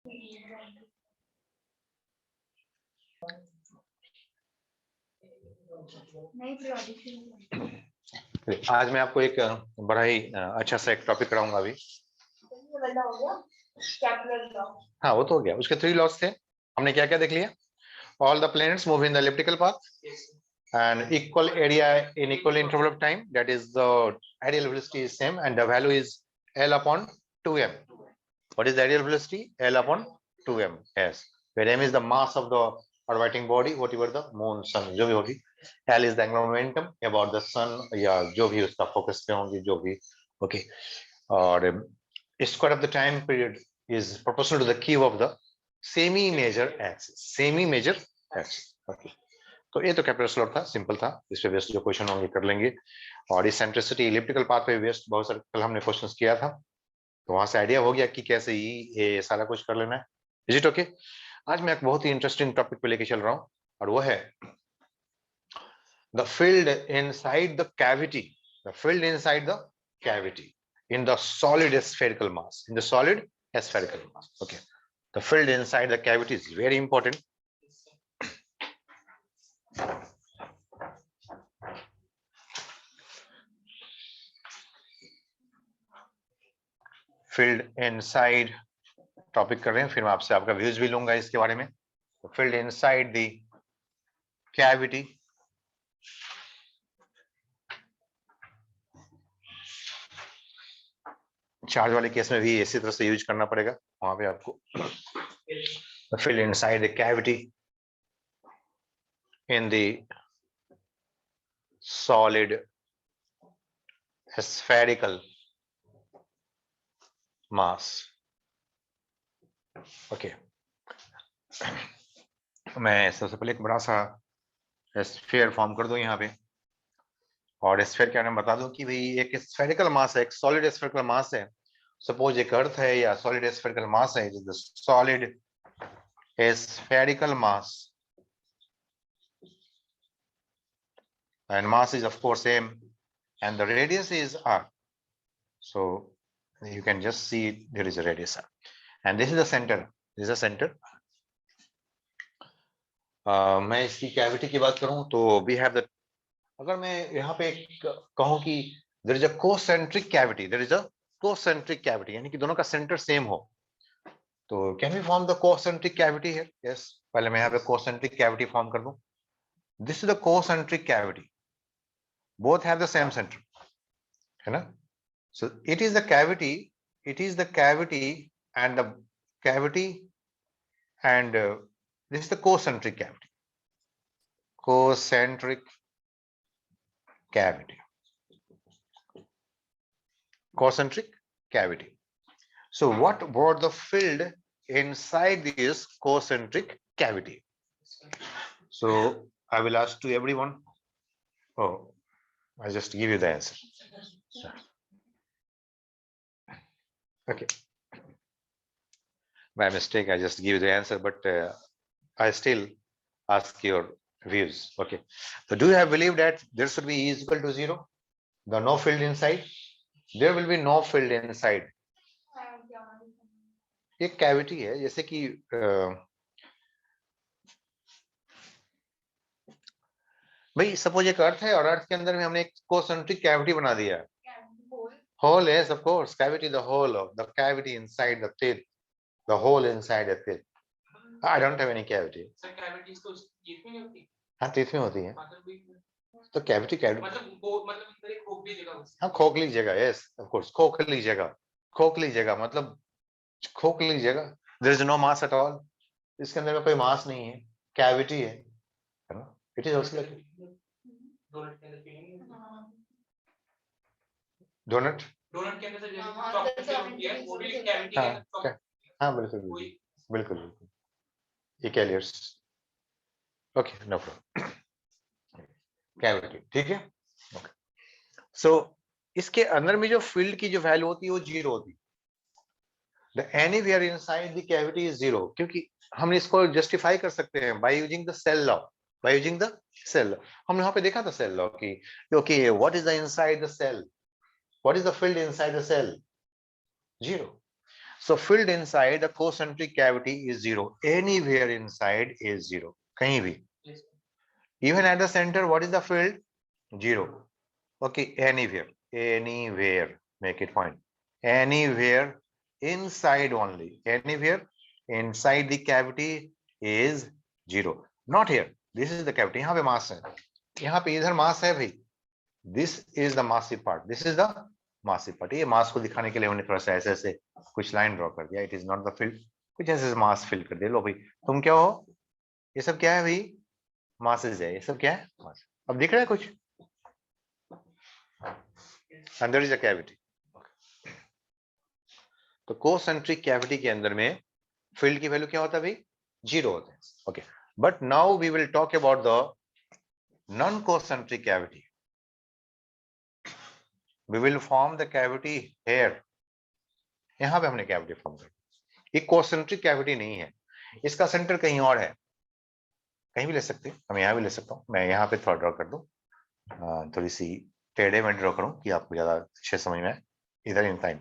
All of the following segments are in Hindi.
आज मैं आपको एक बड़ा ही अच्छा सा एक टॉपिक कराऊंगा अभी। हाँ वो तो हो गया, उसके 3 लॉस थे। हमने क्या क्या देख लिया? All the planets move in the elliptical path and equal area in equal interval of time, that is the ideal velocity is same and the value is L upon 2m. What is the ideal velocity? L upon 2m. Yes, where m is the mass of the orbiting body, whatever the moon, sun जो भी होगी, L is the angular momentum about the sun या जो भी उसका फोकस पे होंगी जो भी, okay, और square of the time period is proportional to the cube of the semi major axis. Semi major axis, okay. तो ये तो कैपिटल लॉ था, सिंपल था, इस पे बेस्ड जो क्वेश्चन होंगे कर लेंगे। और इसेंट्रिसिटी इलिप्टिकल पाथ पे बेस्ड बहुत सारे कल हमने क्वेश्चंस किया था, तो वहां से आइडिया हो गया कि कैसे ये सारा कुछ कर लेना है। Is it okay? आज मैं एक बहुत ही इंटरेस्टिंग टॉपिक पे लेके चल रहा हूँ और वो है the field inside the cavity, the field inside the cavity in the solid spherical mass, in the solid spherical mass. Okay, the field inside the cavity is very important. Field inside topic कर रहे हैं, फिर मैं आपसे आपका व्यूज भी लूंगा इसके बारे में। तो field inside the cavity, charge वाले केस में भी इसी तरह से यूज करना पड़ेगा वहां पे आपको। Field inside the cavity in the solid spherical mass. Okay, मैं सबसे पहले एक बड़ा सा स्फीयर फॉर्म कर दूं यहाँ पे, और स्फीयर क्या नाम बता दूं कि भाई एक स्फेरिकल मास है, एक सॉलिड स्फेरिकल मास है। सपोज एक अर्थ है या सॉलिड स्फेरिकल मास है, solid spherical mass and mass is of course m and the radius is r. So you can just see there is a radius r and this is the center. This is the center. मैं इसकी कैविटी की बात करूं तो we have the, अगर मैं यहाँ पे कहूं कि there is a concentric cavity, there is a concentric cavity, यानी कि दोनों का सेंटर सेम हो, तो can we form the concentric cavity here? Yes, पहले मैं यहाँ पे concentric cavity फॉर्म कर दूं। This is the concentric cavity. Both have the same center, है ना? So it is the cavity, it is the cavity and the cavity and this is the concentric cavity. Concentric cavity. Concentric cavity. So what about the field inside this concentric cavity? So I will ask to everyone. Oh, I just give you the answer. Okay. By mistake, I just give you the answer, but I still ask your views. Okay. So do you have believed that there should be E is equal to 0? The no field inside? There will be no field inside. एक कैविटी है, जैसे कि भाई सपोज एक अर्थ है और अर्थ के अंदर में हमने एक concentric कैविटी बना दिया। Hole, yes, of course. Cavity, the hole of the cavity inside the teeth, the hole inside the teeth. I don't have any cavity. Sir, cavities तो teeth में नहीं होती? हाँ, teeth में होती है। तो cavity मतलब एक खोखली जगह। हाँ, खोखली जगह, yes, of course, खोखली जगह, खोखली जगह मतलब खोखली जगह। There is no mass at all. इसके अंदर में कोई मास नहीं है, cavity है ना? It is also like donut. Donut के अंदर से जैसे चॉकलेट होती है, वो भी कैविटी है। हाँ बिल्कुल बिल्कुल बिल्कुल, ये कैलियर्स। ओके, नो प्रॉब्लम, कैविटी, ठीक है। ओके, सो इसके अंदर में जो फील्ड की जो वैल्यू होती है वो 0 होती है। The anywhere inside the cavity is 0, क्योंकि हम इसको जस्टिफाई कर सकते हैं by using the cell law, by using the cell law. हम यहाँ पे देखा था सेल लॉ की, okay what is the inside the cell, what is the field inside the cell? 0. So filled inside the concentric cavity is zero. Anywhere inside is zero. कहीं भी. Even at the center, what is the field? Zero. Okay, anywhere. Anywhere. Make it point. Anywhere inside only. Anywhere inside the cavity is zero. Not here. This is the cavity. यहाँ पे mass है. यहाँ पे इधर mass है भाई. This is the massive part. This is the massive part. ये mass को दिखाने के लिए उन्होंने थोड़ा सा ऐसे ऐसे कुछ लाइन ड्रॉ कर दिया. It is not the field. कुछ ऐसे मास फिल कर दिया. लो भाई तुम क्या हो? ये सब क्या है भाई? मासेस है. ये सब क्या है? मास. अब दिख रहा है कुछ? And there is a cavity. तो concentric cavity के अंदर में field की वैल्यू क्या होता है भाई? जीरो होता है. Okay. But now we will talk about the non-concentric cavity. We will form the cavity here. यहाँ पे हमने cavity form कर. ये concentric cavity नहीं है. इसका सेंटर कहीं और है. कहीं भी ले सकते हैं. हम यहाँ भी ले सकता हूँ. मैं यहाँ पे थोड़ा ड्रॉ कर दूं. थोड़ी सी टेढ़े में ड्रॉ करूं कि आपको ज्यादा अच्छे समझ में आए. इधर incline.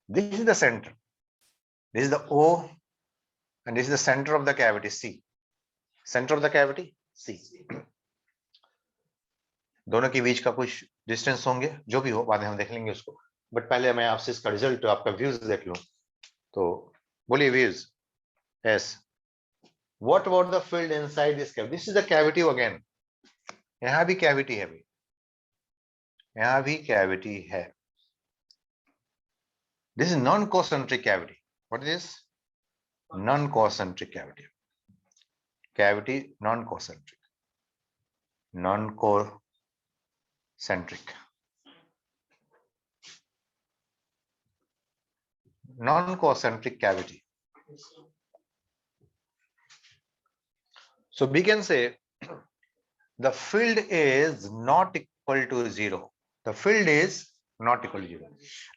This is the center. This is the O, and this is the center of the cavity C. Center of the cavity C. दोनों के बीच का कुछ डिस्टेंस होंगे, जो भी हो बाद में हम देख लेंगे उसको. बट पहले मैं आपसे इसका रिजल्ट, आपका व्यूज देख लूं. तो बोलिए views. Yes. What about the field inside this cavity? This is the cavity again. यहाँ भी cavity है भाई. यहाँ भी cavity है. This is non-concentric cavity. What is this? Non-concentric cavity. Cavity non-concentric. Non-concentric. Non-concentric cavity. So we can say the field is not equal to zero. The field is not equal to zero.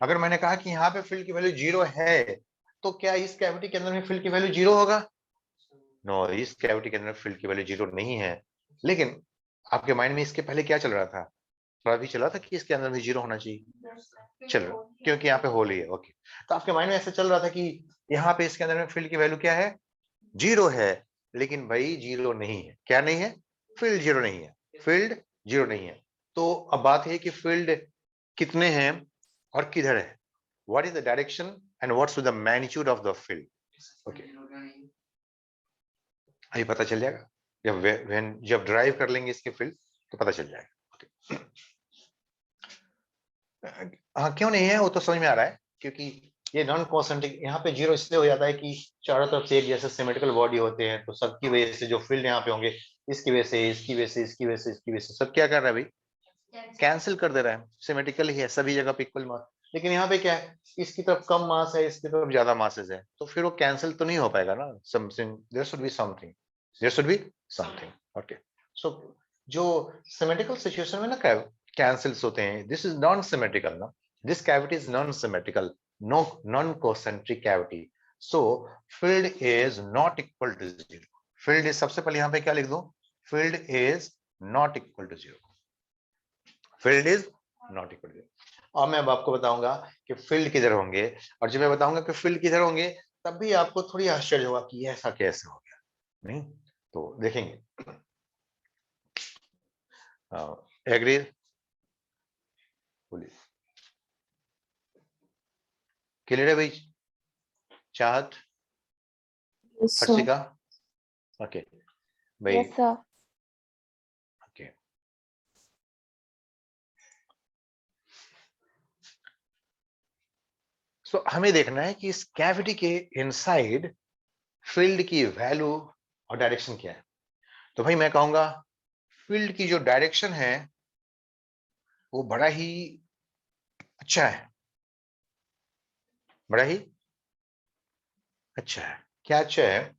अगर मैंने कहा कि यहाँ पे field की वैल्यू जीरो है, तो क्या इस कैविटी के अंदर में field की वैल्यू जीरो होगा? नो, इस कैविटी के अंदर field की वैल्यू जीरो नहीं है. लेकिन आपके माइंड में इसके पहले क्या चल रहा था? थोड़ा भी चला था कि इसके अंदर भी जीरो होना चाहिए. चल रहा, क्योंकि यहाँ पे होल ही है. ओके. तो आपके माइंड में ऐसा चल रहा था कि यहाँ पे इसके अंदर में field की वैल्यू क्या है? जीरो है. लेकिन भाई जीरो नहीं है. क्या नहीं है? फील्ड जीरो नहीं है. फील्ड जीरो नहीं है. तो अब बात है कि फील्ड कितने हैं और किधर है. What is the direction and what's the magnitude of the field. Okay, अभी पता चल जाएगा. जब ड्राइव कर लेंगे इसके फील्ड तो पता चल जाएगा. okay. हाँ, क्यों नहीं है वो तो समझ में आ रहा है. क्योंकि ये नॉन कॉन्सेंट्रिक, यहाँ पे जीरो इसलिए हो जाता है कि चारों तरफ से एक जैसे सिमेट्रिकल बॉडी होते हैं. तो सबकी वजह से जो फील्ड यहाँ पे होंगे, इसकी वजह से, इसकी वजह से, इसकी वजह से, इसकी वजह से, सब क्या कर रहा है भाई? कैंसिल कर दे रहा है. सिमेट्रिकल ही है, सभी जगह पे इक्वल मास. लेकिन यहाँ पे क्या है? इसकी तरफ कम मास है, इसकी तरफ ज्यादा मासेस है. तो फिर वो कैंसिल तो नहीं हो पाएगा ना. Something, there should be something, there should be something. Okay. So जो सिमेट्रिकल सिचुएशन में ना कैंसिल्स होते हैं, दिस इज नॉन सिमेट्रिकल ना. This cavity is non symmetrical, no non-concentric cavity. So field is not equal to zero. Field is, सबसे पहले यहाँ पे क्या लिख दूं? Field is not equal to zero. Field is not equal to zero. और मैं अब आपको बताऊंगा कि फील्ड किधर होंगे. और जब मैं बताऊंगा कि फील्ड किधर होंगे, तब भी आपको थोड़ी आश्चर्य होगा कि ऐसा कैसे हो गया. नहीं तो देखेंगे. एग्री? बोलिए. क्लियर है भाई? चाहत, हर्षिका, ओके भाई. ओके. सो हमें देखना है कि इस कैविटी के इनसाइड फील्ड की वैल्यू और डायरेक्शन क्या है. तो भाई मैं कहूंगा फील्ड की जो डायरेक्शन है वो बड़ा ही अच्छा है. बड़ा ही अच्छा है. क्या अच्छा है?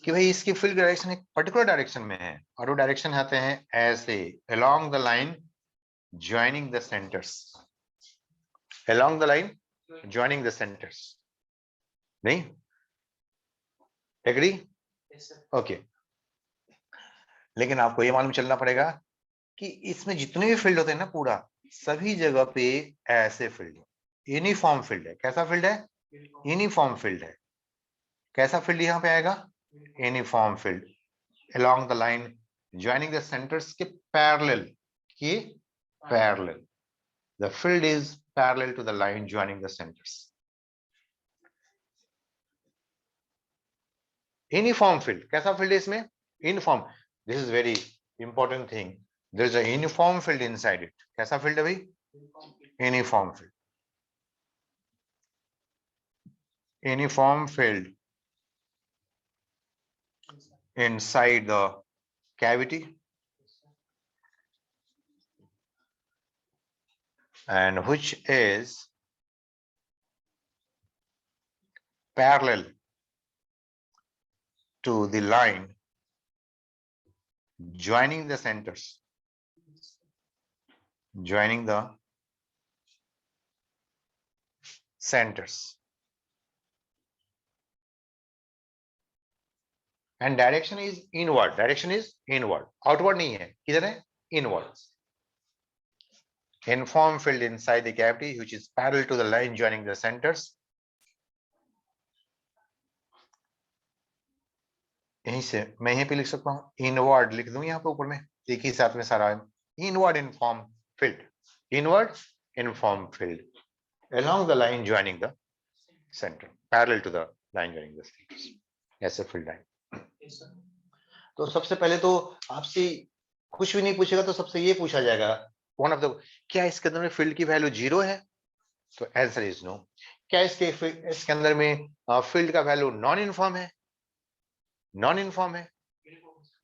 कि भाई इसकी फील्ड डायरेक्शन एक पर्टिकुलर डायरेक्शन में है. और वो डायरेक्शन आते हैं ऐसे, along the line joining the centers. Along the line joining the centers. नहीं? Agree? ओके. लेकिन आपको ये मालूम चलना पड़ेगा कि इसमें जितने भी फील्ड होते हैं ना, पूरा सभी जगह पे ऐसे फील्ड, यूनिफॉर्म फील्ड है. कैसा फील्ड है? यूनिफॉर्म फील्ड है। कैसा फील्ड यहाँ पे आएगा? Uniform field along the line joining the centers के parallel, के parallel, the field is parallel to the line joining the centers. Uniform field, कैसा field है इसमें? Uniform. This is very important thing. There is a uniform field inside it. कैसा field है भाई? Uniform field. Uniform field inside the cavity and which is parallel to the line joining the centers, joining the centers, and direction is inward. Direction is inward. Outward नहीं है, किधर है? Inward. Uniform field inside the cavity which is parallel to the line joining the centers. यहीं से मैं यहीं पे लिख सकता हूँ, इनवर्ड लिख दूं यहाँ पे ऊपर में, एक ही साथ में सारा inward inform field, inward inform field along the line joining the center, parallel to the line joining the centers. ऐसे फील्ड है। तो सबसे पहले तो आपसे कुछ भी नहीं पूछेगा तो सबसे ये पूछा जाएगा, वन ऑफ द, क्या इसके अंदर में फील्ड की वैल्यू 0 है? तो आंसर इज नो। क्या इसके अंदर में फील्ड का वैल्यू नॉन यूनिफॉर्म है? नॉन यूनिफॉर्म है?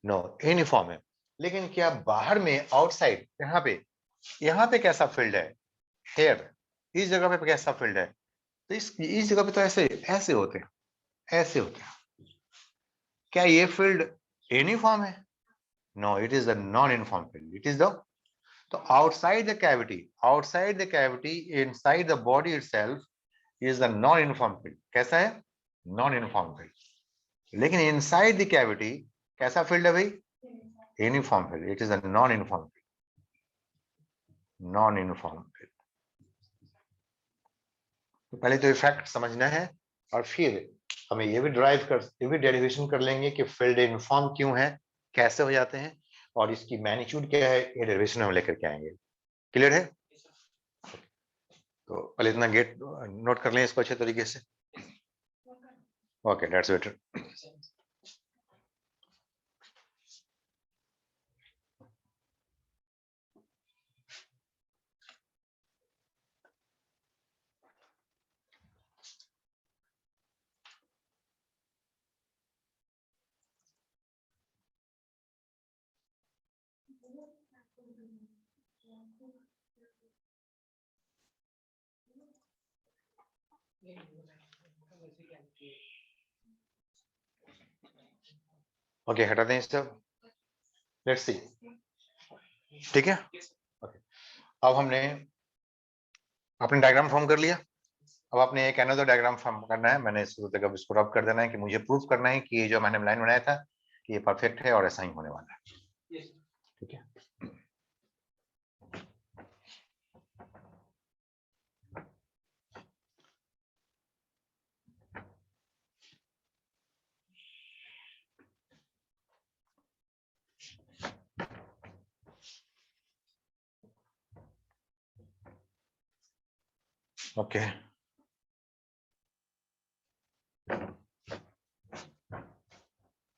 नो, यूनिफॉर्म है। लेकिन क्या बाहर में आउटसाइड यहाँ पे कैसा फील्ड है? हेयर, इस जगह पे कैसा फील्ड है? तो इस जगह पे तो ऐसे ऐसे होते हैं, ऐसे होते हैं। क्या ये फील्ड यूनिफॉर्म है? No, it is the non uniform field. It is the, तो outside the cavity inside the body itself is the non uniform field. कैसा है? Non uniform field. लेकिन इनसाइड द कैविटी कैसा फील्ड है भाई? Uniform field. It is the non uniform field, non uniform field. तो पहले तो इफेक्ट समझना है और फिर हमें ये भी डेरिवेशन कर लेंगे कि फील्ड यूनिफॉर्म क्यों है, कैसे हो जाते हैं, और इसकी मैग्नीट्यूड क्या है, ये डेरिवेशन हम लेकर के आएंगे। क्लियर है? तो पहले इतना गेट नोट कर लें इसको अच्छे तरीके से। Okay, that's better. ओके, हटा दें इस सब। लेट्स सी, ठीक है? ओके, अब आपने डायग्राम फॉर्म कर लिया। अब आपने एक अनदर डायग्राम फॉर्म करना है। मैंने इसको रब कर देना है कि मुझे प्रूफ करना है कि ये जो मैंने लाइन बनाया था ये परफेक्ट है और ऐसा ही होने वाला है। ठीक है? ओके,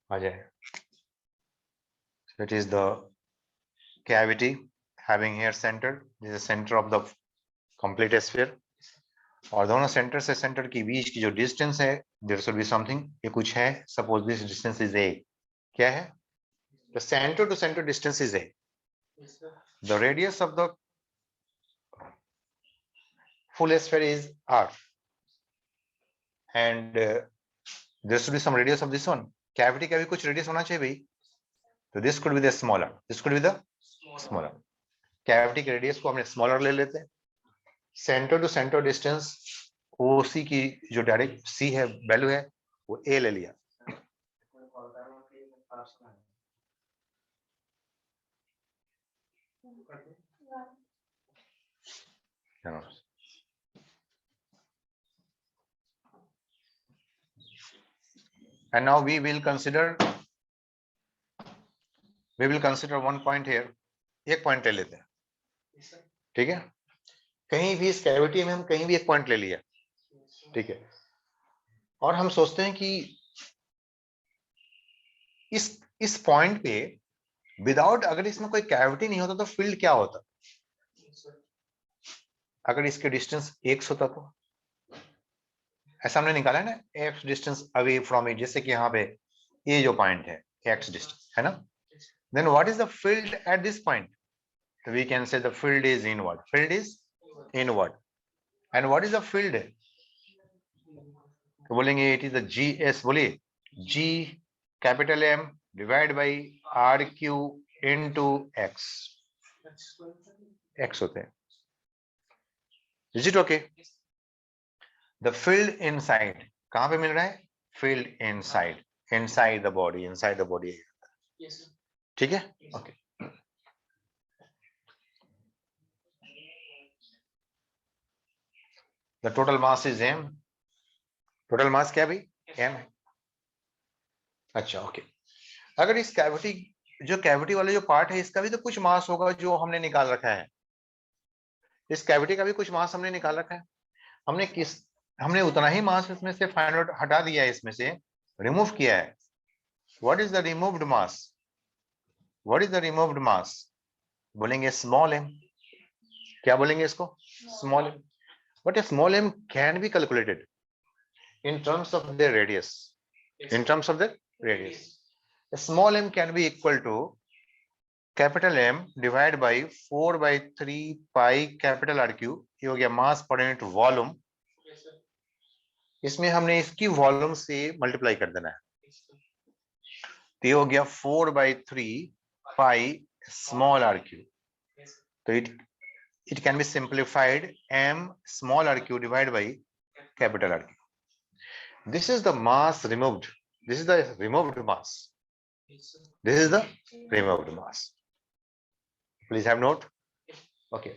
आ जाए। It is the cavity having here center. This is the center of the complete sphere. और दोनों सेंटर से सेंटर की बीच की जो डिस्टेंस है, देयर शुड बी समथिंग, ये कुछ है। Suppose this distance is a। क्या है? The center to center distance is a। The radius of the full sphere is r, and there should be some radius of this one। cavity का भी कुछ रेडियस होना चाहिए भाई। तो this could be the smaller, this could be the smaller। Cavity के रेडियस को हमने स्मॉलर ले लेते हैं। सेंटर टू सेंटर डिस्टेंस ओसी की जो डायरेक्ट सी है वैल्यू है वो ए ले लिया। And now we will consider one point here. एक पॉइंट ले लेते हैं, ठीक है? कहीं भी इस कैविटी में हम कहीं भी एक पॉइंट ले लिया, ठीक है? और हम सोचते हैं कि इस पॉइंट पे विदाउट, अगर इसमें कोई कैविटी नहीं होता तो फील्ड क्या होता? अगर इसके डिस्टेंस x होता तो ऐसा हमने निकाला है ना, x distance away from it, जैसे कि यहाँ पे ये जो पॉइंट है x डिस्टेंस है ना, then what is the field at this point? So we can say the field is inward. Field is inward. And what is the field? तो बोलेंगे it is the GS, बोलिए G capital M divided by RQ into X. X होते हैं. Is it okay? The field inside, कहाँ पे मिल रहा है? Field inside, inside the body, inside the body. Yes, sir. ठीक है? Okay. The total mass is m. Total mass क्या भाई? m है. अच्छा, ओके. अगर इस कैविटी, जो कैविटी वाला जो पार्ट है, इसका भी तो कुछ मास होगा जो हमने निकाल रखा है. इस कैविटी का भी कुछ मास हमने निकाल रखा है. हमने उतना ही मास इसमें से फाइंड आउट हटा दिया है, इसमें से रिमूव किया है. What is the removed mass? What is the removed mass? बोलेंगे small m. क्या बोलेंगे इसको? Small m. But a small m can be calculated in terms of the radius. In terms of the radius, a small m can be equal to capital M divided by 4 by 3 pi capital R cube. ये हो गया mass per unit volume. इसमें हमने इसकी वॉल्यूम से मल्टीप्लाई कर देना है, तो ये हो गया 4 by 3 pi small r cube. So it can be simplified m small r cube divided by capital R cube. This is the mass removed. This is the removed mass. This is the removed mass. Please have note. Okay.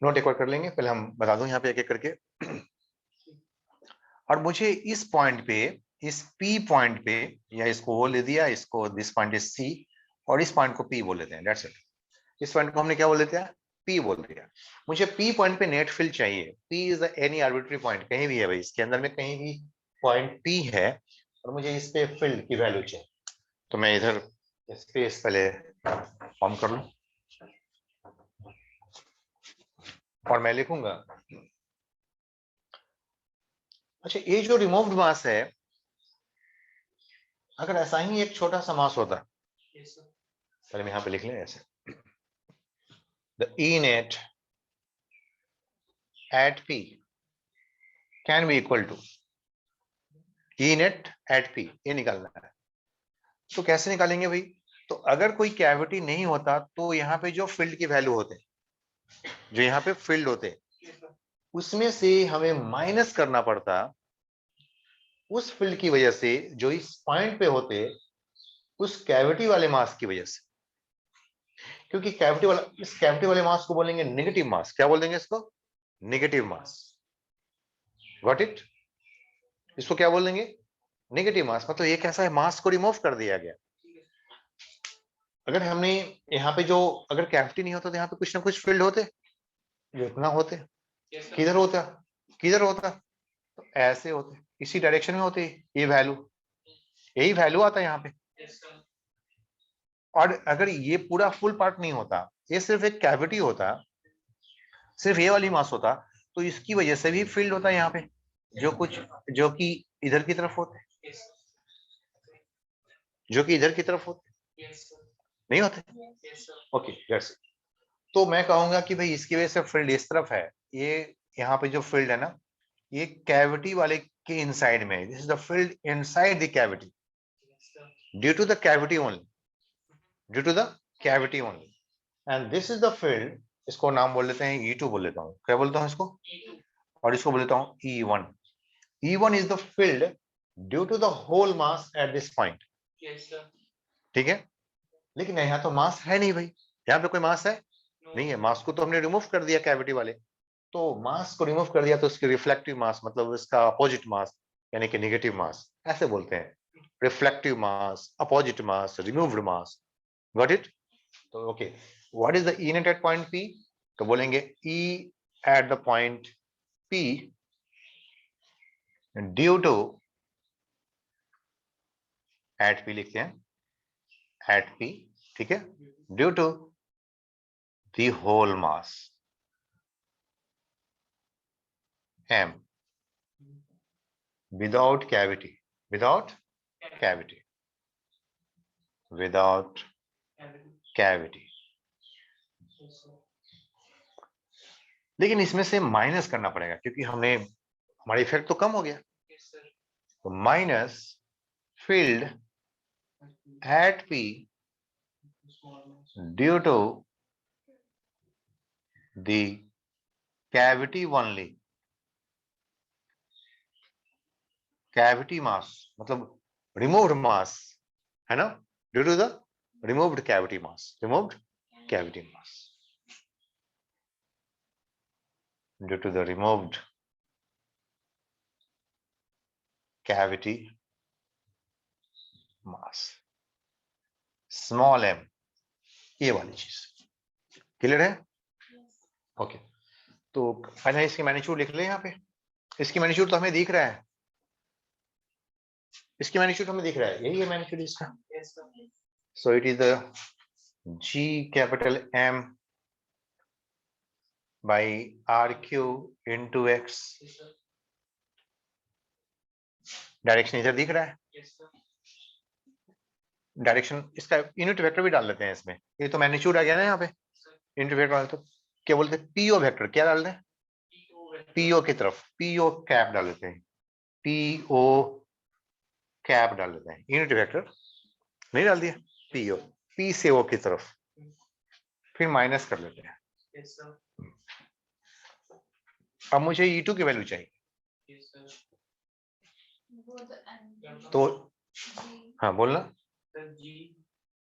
Note एक बार कर लेंगे, पहले हम बता दूं यहाँ पे एक एक करके. और मुझे इस पॉइंट पे, इस P पॉइंट पे, या इसको वो ले दिया, इसको दिस पॉइंट इज C, और इस पॉइंट को P बोल लेते हैं. That's it. इस पॉइंट को हमने क्या बोल देते हैं? P बोल दिया. मुझे P पॉइंट पे नेट फील्ड चाहिए. P is any arbitrary point, कहीं भी है भाई, इसके अंदर में कहीं भी पॉइंट P है, और मुझे इस पे फील्ड की वैल्यू चाहिए. तो मैं इधर स्पेस पहले फॉर्म कर लूं, और मैं लिखूंगा. अच्छा, ये जो रिमूव्ड मास है, अगर ऐसा ही एक छोटा सा मास होता, पहले मैं यहाँ पे लिख लें ऐसे, the E net at P can be equal to E net at P. ये निकालना है. तो कैसे निकालेंगे भाई? तो अगर कोई कैविटी नहीं होता तो यहाँ पे जो फील्ड की वैल्यू होते, जो यहाँ पे फील्ड होते, उसमें से हमें माइनस करना पड़ता उस फील्ड की वजह से जो इस पॉइंट पे होते, उस कैविटी वाले मास की वजह से. क्योंकि कैविटी वाला, इस कैविटी वाले मास को बोलेंगे नेगेटिव मास. क्या बोल देंगे इसको? Negative mass. Got it? इसको क्या बोल देंगे? नेगेटिव मास. मतलब ये कैसा है, मास को रिमूव कर दिया गया. अगर हमने यहाँ पे जो, अगर कैविटी नहीं होता तो यहाँ पे कुछ ना कुछ फील्ड होते, जो इतना होते, किधर होता, किधर होता, तो ऐसे होते, इसी डायरेक्शन में होते. ये वैल्यू, यही वैल्यू आता है यहाँ पे. और अगर ये पूरा फुल पार्ट नहीं होता, ये सिर्फ एक कैविटी होता, सिर्फ ये वाली मास होता, तो इसकी वजह से भी फील्ड होता है यहाँ पे, जो कुछ, जो कि इधर की तरफ होते, जो कि इधर की तरफ होते, नहीं होते. Okay, that's it. तो मैं कहूंगा कि भाई इसकी वजह से फील्ड इस तरफ है. ये यहाँ पे जो फील्ड है ना, ये कैविटी वाले के इनसाइड में. This is the field inside the cavity, due to the cavity only, due to the cavity only. And this is the field. इसको नाम बोल लेते हैं E2 बोल लेता हूँ. क्या बोलता हूँ इसको? और इसको बोल लेता हूँ E1. E1 is the field due to the whole mass at this point. ठीक है. लेकिन यहाँ तो मास है नहीं भाई, यहाँ पे कोई मास है नहीं है. मास को तो हमने रिमूव कर दिया कैविटी वाले. तो मास को रिमूव कर दिया तो उसकी रिफ्लेक्टिव मास, मतलब इसका अपोजिट मास, यानी कि नेगेटिव मास, ऐसे बोलते हैं. reflective mass, opposite mass, removed mass. Got it? तो okay, what is the E net at point P? तो बोलेंगे E at the point P due to, at P लिखते हैं, at P, ठीक है, due to the whole mass M without cavity, without cavity, without cavity. लेकिन इसमें से माइनस करना पड़ेगा क्योंकि हमने, हमारा इफेक्ट तो कम हो गया। तो minus field at P due to the cavity only, cavity mass मतलब रिमूव्ड मास है ना, due to the removed cavity mass, removed cavity mass, due to the removed cavity mass, small m, ये वाली चीज क्लियर है? ओके, तो पहले इसकी मैग्नीट्यूड लिख ले यहाँ पे। इसकी मैग्नीट्यूड तो हमें दिख रहा है, इसकी मैग्नीट्यूड हमें दिख रहा है, यही है मैग्नीट्यूड इसका। So it is the G capital M by RQ into X। Direction इधर दिख रहा है, डायरेक्शन इसका यूनिट वेक्टर भी डाल लेते हैं इसमें, ये तो मैग्नीट्यूड आ गया ना यहाँ पे, यूनिट वेक्टर डाल, तो क्या बोलते हैं, पीओ वेक्टर, क्या डाल दें, पीओ की तरफ, पीओ कैप डाल देते हैं, पीओ कैप डाल देते हैं, यूनिट वेक्टर नहीं डाल दिया, पीओ, पी से ओ की तरफ, फिर माइनस कर लेते हैं। अब मुझे E2 की वैल्यू चाहिए, तो हाँ बोलना,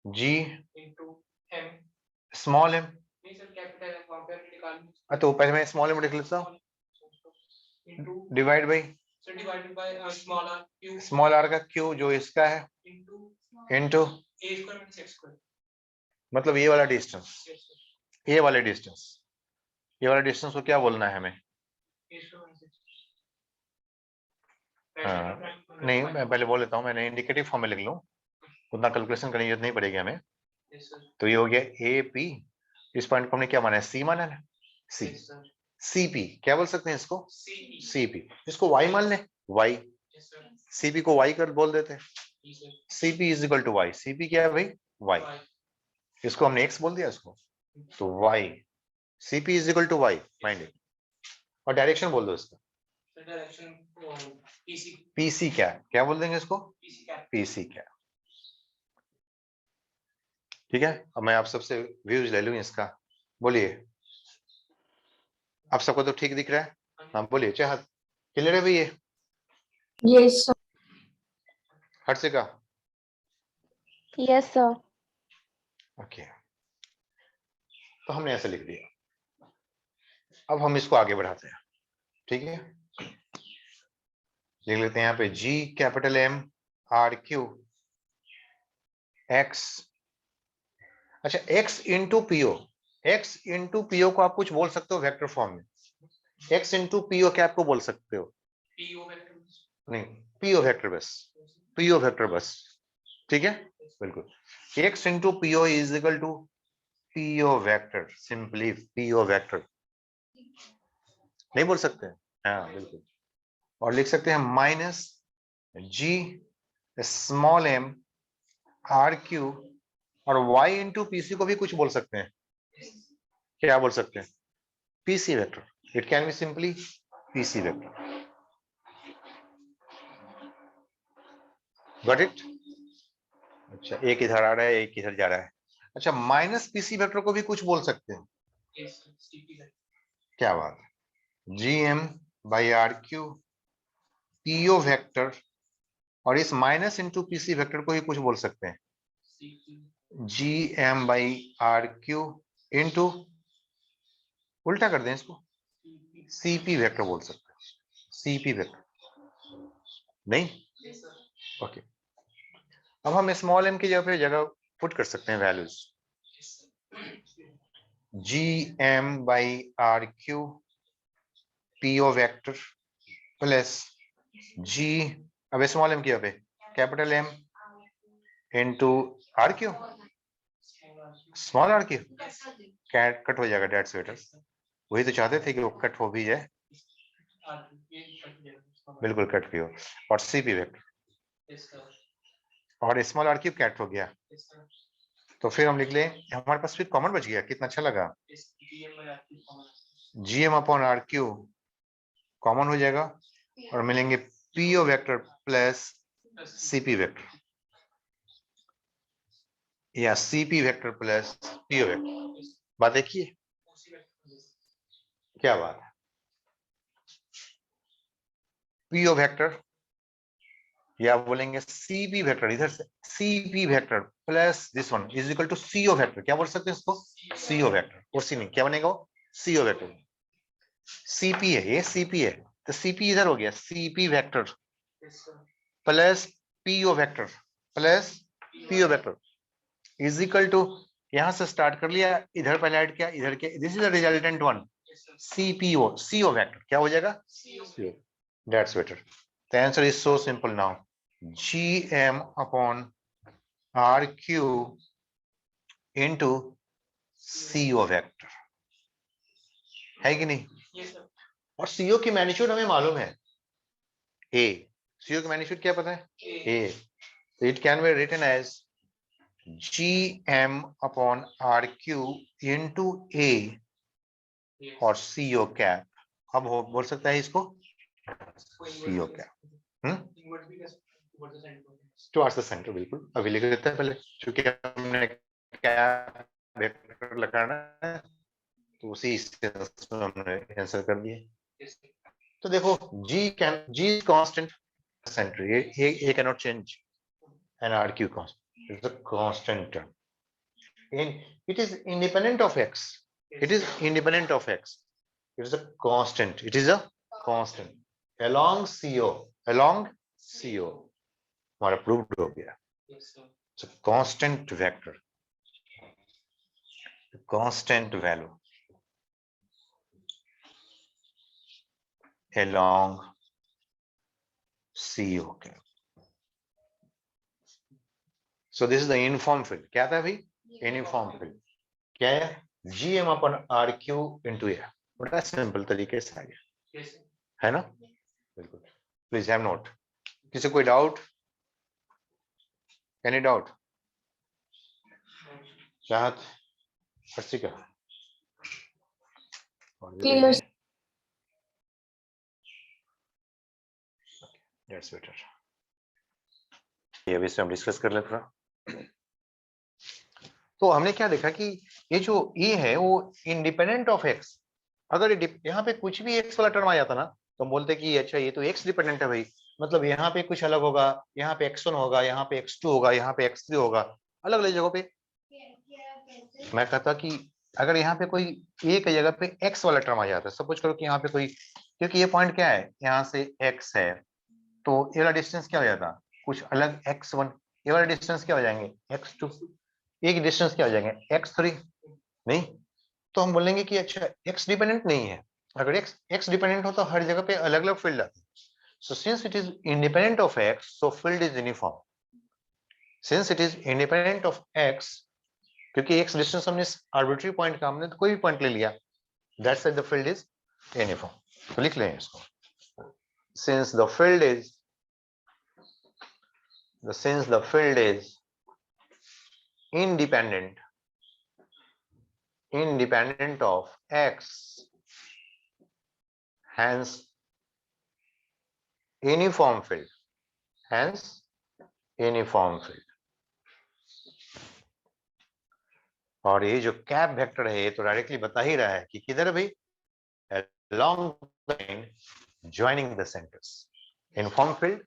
G स्मॉल m, तो पहले मैं स्मॉल m लिख लेता हूँ, डिवाइड बाई स्मॉल r का Q जो इसका है, इनटू मतलब ये वाला डिस्टेंस, ये वाले डिस्टेंस, ये वाला डिस्टेंस को क्या बोलना है हमें? हाँ नहीं, मैं पहले बोल लेता हूँ, मैंने इंडिकेटिव फॉर्म में लिख लूँ, उतना कैलकुलेशन करने की जरूरत नहीं पड़ेगी हमें। तो ये हो गया ए पी, इस पॉइंट को हमने क्या माना है, सी माना है, सी, सी पी क्या बोल सकते हैं इसको, सी पी, इसको वाई मान ले, वाई, सी पी को वाई कर बोल देते हैं, C P is equal to Y, C P क्या है भाई, वाई, इसको हमने एक्स बोल दिया इसको, तो Y, C P is equal to Y, mind it, और डायरेक्शन बोल दो इसका, पीसी क्या है, क्या बोल देंगे इसको, पीसी क्या, ठीक है। अब मैं आप सबसे व्यूज ले लूं इसका, बोलिए, आप सबको तो ठीक दिख रहा है, हाँ बोलिए, चाहत क्लियर है भाई, ये यस सर, हट से का, यस सर, ओके, तो हमने ऐसे लिख दिया। अब हम इसको आगे बढ़ाते हैं, ठीक है, लिख लेते हैं यहाँ पे G capital M R Q X, अच्छा X into P O, X into P O को आप कुछ बोल सकते हो वेक्टर फॉर्म में, X इंटू पीओ क्या आपको बोल सकते हो, नहीं पीओ वेक्टर बस, पीओ वेक्टर बस, ठीक है, बिल्कुल, X into P O is equal to P O vector, simply P O vector, नहीं बोल सकते, हाँ बिल्कुल, और लिख सकते हैं minus G small m R Q, और y इंटू पीसी को भी कुछ बोल सकते हैं, क्या बोल सकते हैं, PC vector, it can be simply PC vector, got it, अच्छा एक इधर आ रहा है, एक इधर जा रहा है, अच्छा माइनस पीसी वेक्टर को भी कुछ बोल सकते हैं, क्या बात है, G M by R Q PO vector, और इस माइनस इंटू पीसी वेक्टर को ही कुछ बोल सकते हैं, G M by R Q into, उल्टा कर दें इसको, सीपी वेक्टर बोल सकते हैं, सीपी वेक्टर नहीं, ओके, अब हम स्मॉल m की जगह पुट कर सकते हैं values gm/rq po vector plus g, अब स्मॉल m की जगह पे capital M into rq, small rq cut हो जाएगा, डेट्स वेटर। वही तो चाहते थे कि वो कट हो भी जाए, बिल्कुल कट भी हो। और cp वेक्टर और स्मॉल r क्यूब कट हो गया, तो फिर हम लिख लें, हमारे पास फिर कॉमन बच गया। कितना अच्छा लगा, gm/r³ कॉमन हो जाएगा और मिलेंगे po vector plus cp vector या cp vector plus po vector. बात देखिए क्या बात है, po वेक्टर या बोलेंगे cp वेक्टर, इधर से cp vector plus this one is equal to co vector. क्या बोल सकते हैं इसको, co वेक्टर। और सी नहीं, क्या बनेगा वो, co वेक्टर। cp है, ये cp है, तो cp इधर हो गया, cp vector plus po vector plus po vector is equal to, यहां से स्टार्ट कर लिया, इधर पहले ऐड किया, इधर के, this is the resultant one, cpo co vector क्या हो जाएगा, that's better. The answer is so simple now, gm/rq into co vector, है कि नहीं। और co की मैग्नीट्यूड हमें मालूम है, a, co की मैग्नीट्यूड क्या पता है, a, so it can be written as gm/rq into a और co कैप। अब बोल सकता है इसको co cap towards the centre, बिल्कुल। अभी लिख देते हैं पहले, क्योंकि हमने कैप वेक्टर लगाना है, तो उसी से हमने आंसर कर दिया। तो देखो g कांस्टेंट सेंटर, ये cannot change, and rq constant is the constant term, it is independent of x, it is independent of x, it is a constant, it is a constant along co, along co हमारा प्रूव्ड हो गया। so constant vector, constant value along co के, so this is the uniform field। क्या था भाई, यूनिफॉर्म फील्ड क्या है, gm/rq into a, बड़ा सिंपल तरीके से आ गया, है ना, बिल्कुल। Please have note. किसी कोई डाउट, एनी डाउट, चाहत हर्षिका, Clear. That's better. ये अभी से हम डिस्कस कर लेते हैं। तो हमने क्या देखा कि ये जो ए है वो इंडिपेंडेंट ऑफ एक्स, अगर यहाँ पे कुछ भी एक्स वाला टर्म आ जाता ना, तो हम बोलते कि अच्छा ये तो एक्स डिपेंडेंट है भाई, मतलब यहाँ पे कुछ अलग होगा, यहाँ पे x1 होगा, यहाँ पे x2 होगा, यहाँ पे x3 होगा, अलग अलग जगहों पे। मैं कहता कि अगर यहाँ पे कोई एक जगह पे x वाला टर्म आ जाता है, सपोज करो कि यहाँ पे कोई, क्योंकि ये पॉइंट क्या है, यहाँ से x है, तो ये वाला डिस्टेंस क्या हो जाता, कुछ अलग x1, ये वाला डिस्टेंस क्या हो जाएंगे x2, एक डिस्टेंस क्या हो जाएंगे x3, नहीं, तो हम बोलेंगे कि अच्छा x डिपेंडेंट नहीं है। अगर x डिपेंडेंट हो तो हर जगह पे अलग अलग फील्ड आते हैं। So since it is independent of x, so field is uniform. Since it is independent of x, क्योंकि x डिस्टेंस हमने आर्बिट्री पॉइंट का, हमने तो कोई भी पॉइंट ले लिया, that's why the field is uniform. तो लिख लें इसको, since the field is independent of x, hence uniform field, hence uniform field। और ये जो कैप वेक्टर है, ये तो डायरेक्टली बता ही रहा है कि किधर भाई, along the line joining the centers, uniform field